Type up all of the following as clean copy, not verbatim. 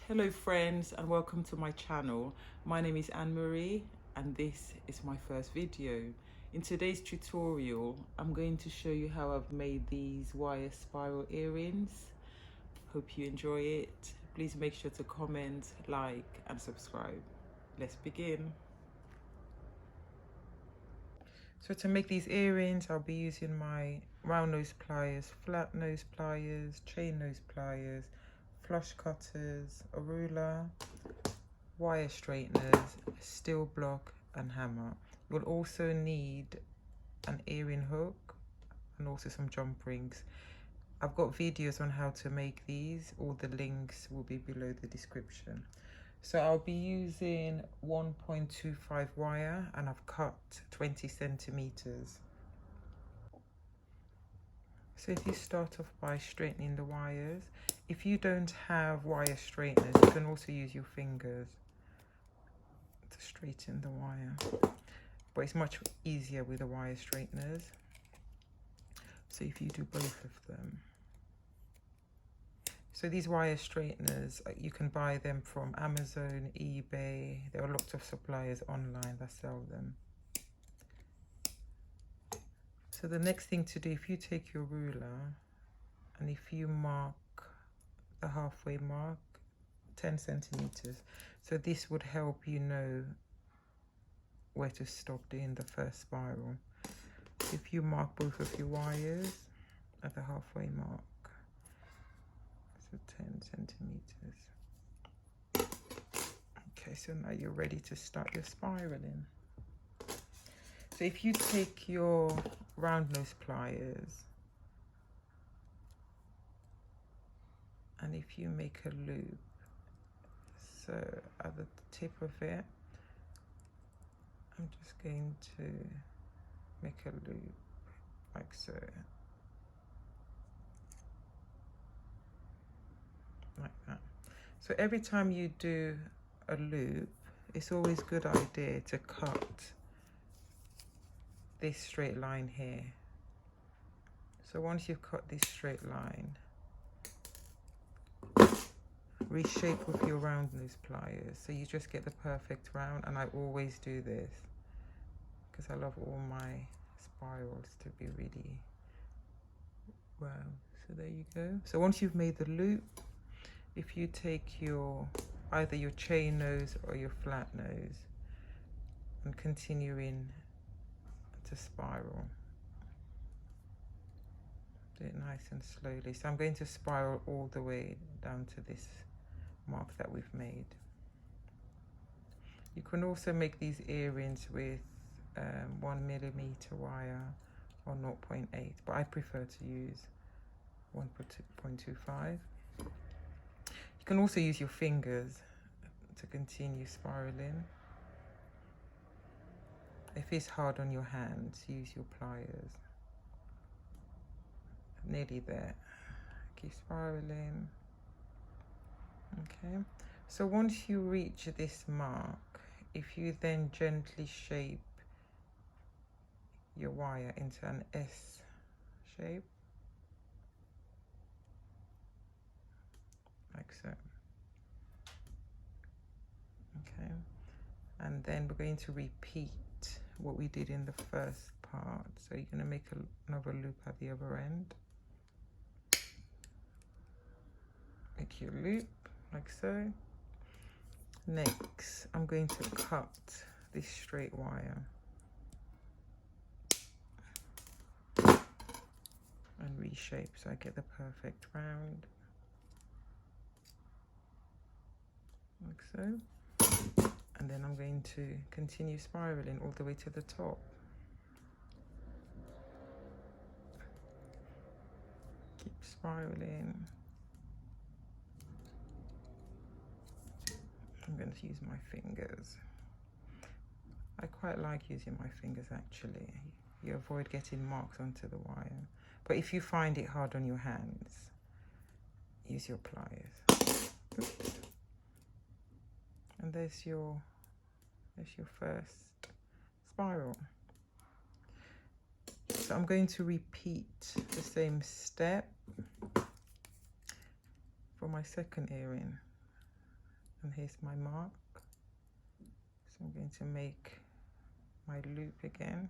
Hello friends and welcome to my channel. My name is Anne-Marie and this is my first video. In today's tutorial I'm going to show you how I've made these wire spiral earrings. Hope you enjoy it. Please make sure to comment, like and subscribe. Let's begin. So to make these earrings I'll be using my round nose pliers, flat nose pliers, chain nose pliers, flush cutters, a ruler, wire straighteners, steel block and hammer. You'll also need an earring hook and also some jump rings. I've got videos on how to make these. All the links will be below the description. So I'll be using 1.25 wire and I've cut 20 centimeters. So if you start off by straightening the wires, if you don't have wire straighteners, you can also use your fingers to straighten the wire, but it's much easier with the wire straighteners. So if you do both of them. So these wire straighteners, you can buy them from Amazon, eBay. There are lots of suppliers online that sell them. So the next thing to do, if you take your ruler and if you mark the halfway mark, 10 centimeters. So this would help you know where to stop doing the first spiral. If you mark both of your wires at the halfway mark, so 10 centimeters. Okay, so now you're ready to start your spiraling. So if you take your round nose pliers and if you make a loop, so at the tip of it, I'm just going to make a loop like so. Like that. So every time you do a loop, it's always a good idea to cut this straight line here. So once you've cut this straight line, reshape with your round nose pliers so you just get the perfect round. And I always do this because I love all my spirals to be really round. So there you go. So once you've made the loop, if you take your either your chain nose or your flat nose and continuing to spiral, do it nice and slowly. So I'm going to spiral all the way down to this mark that we've made. You can also make these earrings with 1mm wire or 0.8, but I prefer to use 1.25. You can also use your fingers to continue spiraling. If it's hard on your hands, use your pliers. Nearly there. Keep spiraling. Okay. So once you reach this mark, if you then gently shape your wire into an S shape, like so. Okay. And then we're going to repeat what we did in the first part. So you're going to make another loop at the other end. Make your loop like so. Next, I'm going to cut this straight wire and reshape so I get the perfect round, like so. And then I'm going to continue spiraling all the way to the top. Keep spiraling. I'm going to use my fingers. I quite like using my fingers actually. You avoid getting marks onto the wire. But if you find it hard on your hands, use your pliers. Oops. And there's your first spiral. So I'm going to repeat the same step for my second earring. and here's my mark. So I'm going to make my loop again.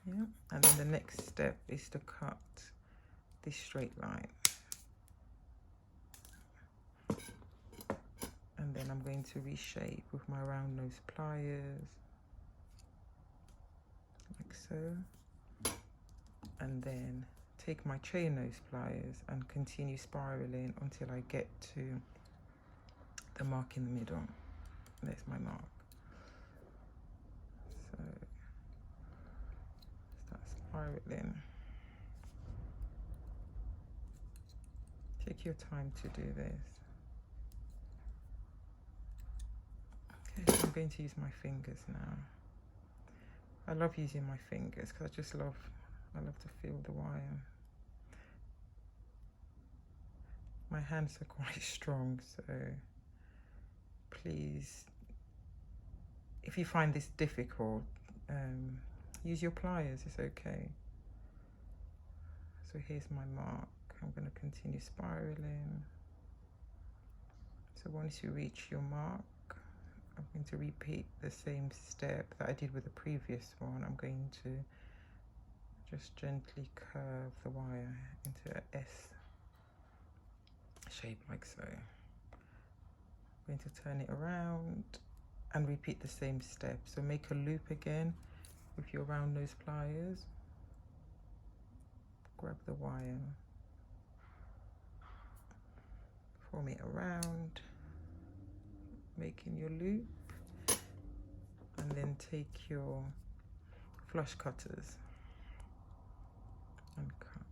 Yeah, and then the next step is to cut this straight line. And then I'm going to reshape with my round nose pliers, like so. And then take my chain nose pliers and continue spiraling until I get to the mark in the middle. There's my mark. So start spiraling. Take your time to do this. Okay, so I'm going to use my fingers now. I love using my fingers because I love to feel the wire. My hands are quite strong, so please, if you find this difficult, use your pliers, it's okay. So here's my mark. I'm going to continue spiraling. So once you reach your mark, I'm going to repeat the same step that I did with the previous one. I'm going to just gently curve the wire into an S shape, like so. I'm going to turn it around and repeat the same step. So make a loop again with your round nose pliers. Grab the wire, form it around, making your loop, and then take your flush cutters and cut.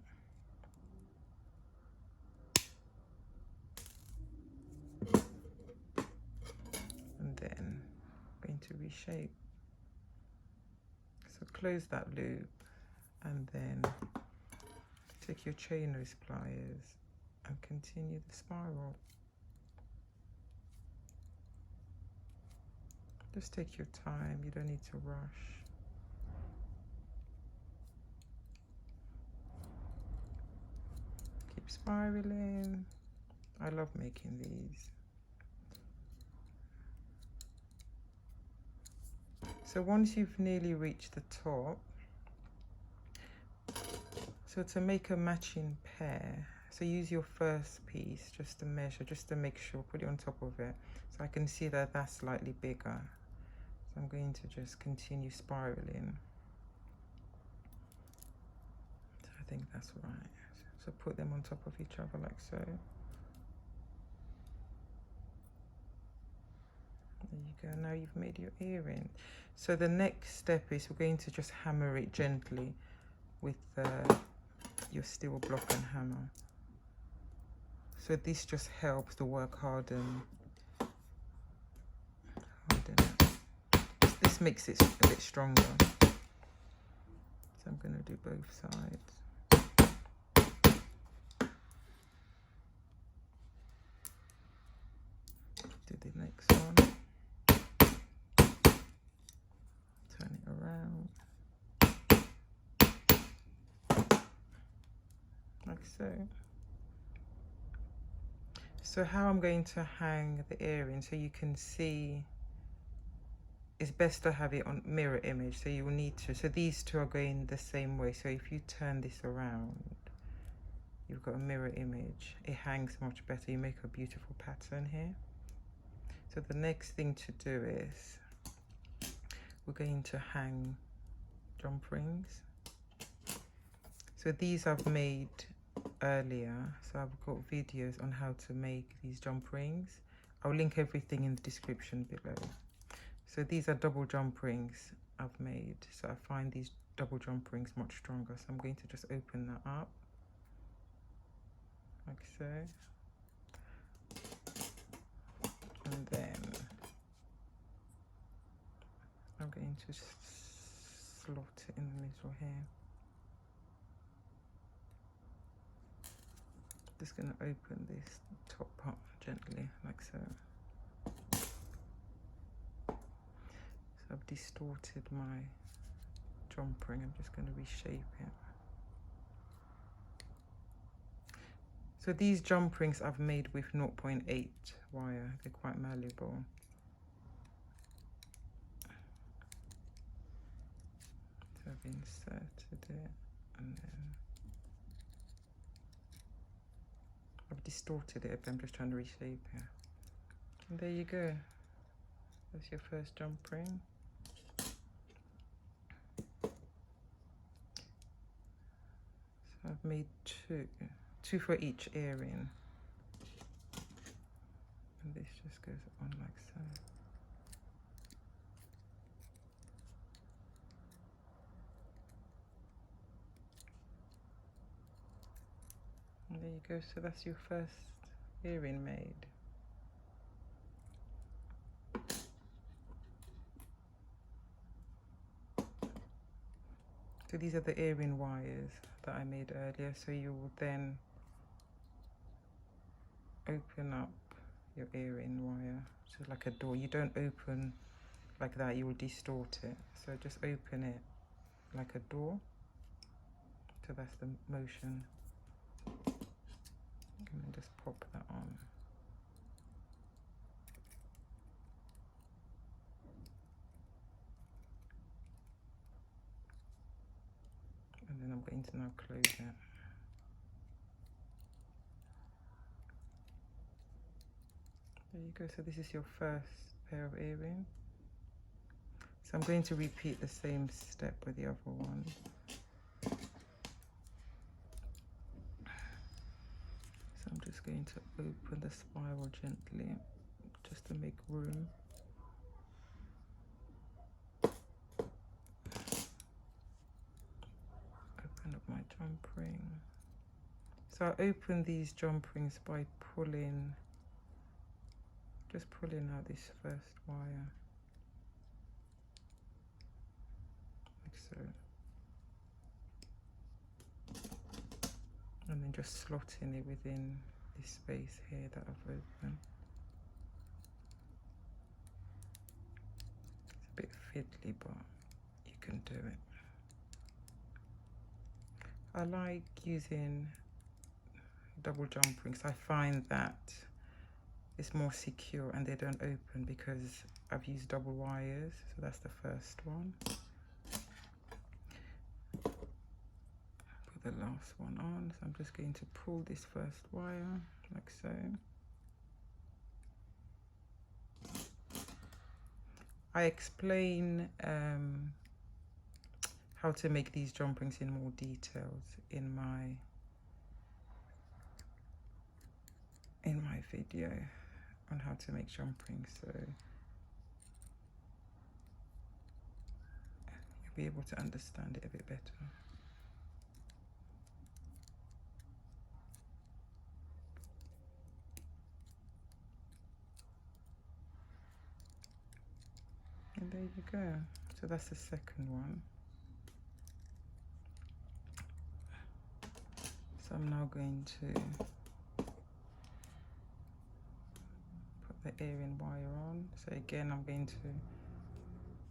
And then I'm going to reshape. So close that loop and then take your chain nose pliers and continue the spiral. Just take your time, you don't need to rush. Keep spiraling. I love making these. So once you've nearly reached the top, so to make a matching pair, so use your first piece just to measure, just to make sure, put it on top of it. So I can see that that's slightly bigger. So I'm going to just continue spiraling. So I think that's right. So put them on top of each other like so. There you go, now you've made your earring. So the next step is we're going to just hammer it gently with your steel block and hammer. So this just helps the work harden. This makes it a bit stronger. So I'm going to do both sides. Do the next one. Turn it around. Like so. So how I'm going to hang the earring, so you can see, it's best to have it on mirror image, so you will need to, so these two are going the same way, so if you turn this around, you've got a mirror image, it hangs much better, you make a beautiful pattern here. So the next thing to do is, we're going to hang jump rings. So these I've made earlier, so I've got videos on how to make these jump rings. I'll link everything in the description below. So these are double jump rings I've made, so I find these double jump rings much stronger, so I'm going to just open that up like so, and then I'm going to slot it in the middle here. Just going to open this top part gently, like so. So I've distorted my jump ring, I'm just going to reshape it. So these jump rings I've made with 0.8 wire. They're quite malleable. So I've inserted it and then I've distorted it a bit. I'm just trying to reshape it. And there you go. That's your first jump ring. So I've made two for each earring. And this just goes on like so. And there you go. So that's your first earring made. So these are the earring wires that I made earlier. So you will then open up your earring wire, so like a door. You don't open like that, you will distort it. So just open it like a door. So that's the motion. And then just pop that on. And then I'm going to now close it. There you go. So this is your first pair of earrings. So I'm going to repeat the same step with the other one. So I'm just going to open the spiral gently, just to make room. Open up my jump ring. So I open these jump rings by pulling, just pulling out this first wire, like so. And then just slotting it within this space here that I've opened. It's a bit fiddly, but you can do it. I like using double jump rings. I find that it's more secure and they don't open because I've used double wires. So that's the first one. Put the last one on. So I'm just going to pull this first wire like so. I explain how to make these jump rings in more details in my video on how to make jump rings, so you'll be able to understand it a bit better. And there you go. So that's the second one. So I'm now going to put the earring wire on. So again, I'm going to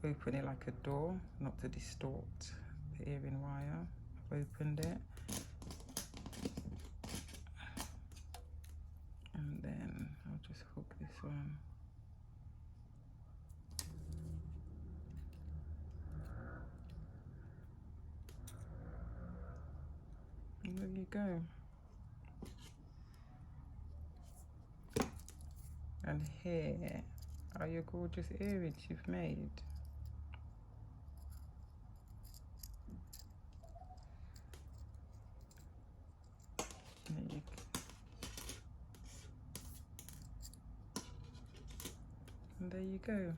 open it like a door, not to distort the earring wire. I've opened it. And then I'll just hook this on. And there you go. And here are your gorgeous earrings you've made. And there you go.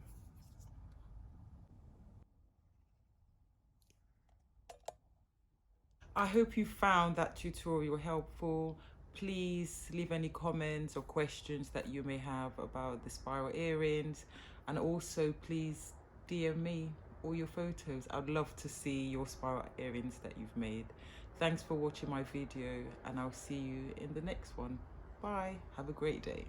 I hope you found that tutorial helpful. Please leave any comments or questions that you may have about the spiral earrings, and also please DM me all your photos. I'd love to see your spiral earrings that you've made. Thanks for watching my video, and I'll see you in the next one. Bye. Have a great day.